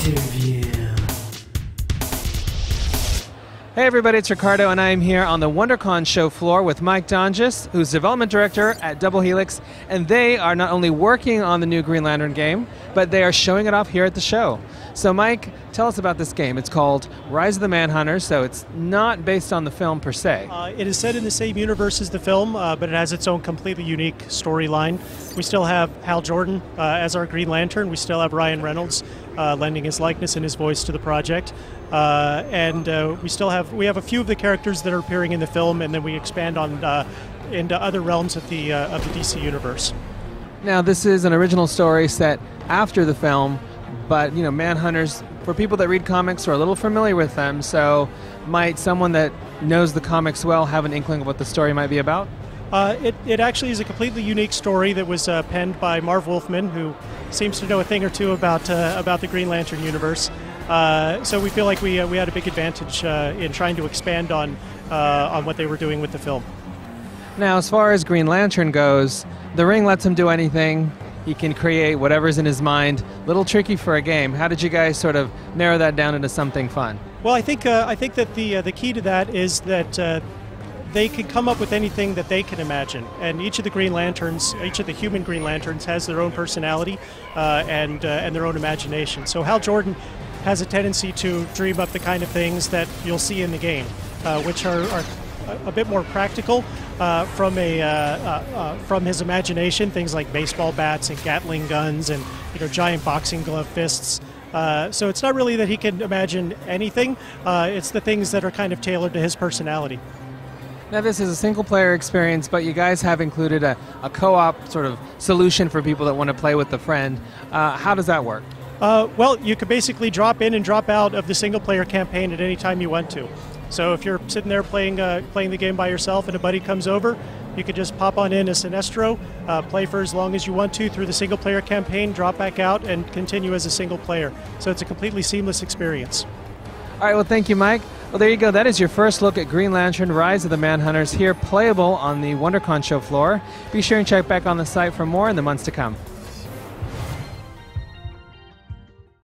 Interview. Hey everybody, it's Ricardo and I'm here on the WonderCon show floor with Mike Donges, who's development director at Double Helix, and they are not only working on the new Green Lantern game, but they are showing it off here at the show. So Mike, tell us about this game. It's called Rise of the Manhunters, so it's not based on the film per se. It is set in the same universe as the film, but it has its own completely unique storyline. We still have Hal Jordan as our Green Lantern. We still have Ryan Reynolds lending his likeness and his voice to the project. And we have a few of the characters that are appearing in the film, and then we expand on into other realms of the DC universe. Now, this is an original story set after the film, but Manhunters, for people that read comics, are a little familiar with them. So, might someone that knows the comics well have an inkling of what the story might be about? It actually is a completely unique story that was penned by Marv Wolfman, who seems to know a thing or two about the Green Lantern universe. So we feel like we had a big advantage in trying to expand on what they were doing with the film. Now, as far as Green Lantern goes, the ring lets him do anything. He can create whatever's in his mind. Little tricky for a game. How did you guys sort of narrow that down into something fun? Well, I think that the key to that is that they can come up with anything that they can imagine, and each of the Green Lanterns, each of the human Green Lanterns, has their own personality and their own imagination. So Hal Jordan has a tendency to dream up the kind of things that you'll see in the game, which are a bit more practical from his imagination. Things like baseball bats and Gatling guns and giant boxing glove fists. So it's not really that he can imagine anything. It's the things that are kind of tailored to his personality. Now, this is a single-player experience, but you guys have included a co-op sort of solution for people that want to play with a friend. How does that work? Well, you could basically drop in and drop out of the single-player campaign at any time you want to. So if you're sitting there playing the game by yourself and a buddy comes over, you could just pop on in as Sinestro, play for as long as you want to through the single-player campaign, drop back out, and continue as a single player. So it's a completely seamless experience. All right, well, thank you, Mike. Well, there you go. That is your first look at Green Lantern Rise of the Manhunters here, playable on the WonderCon show floor. Be sure and check back on the site for more in the months to come.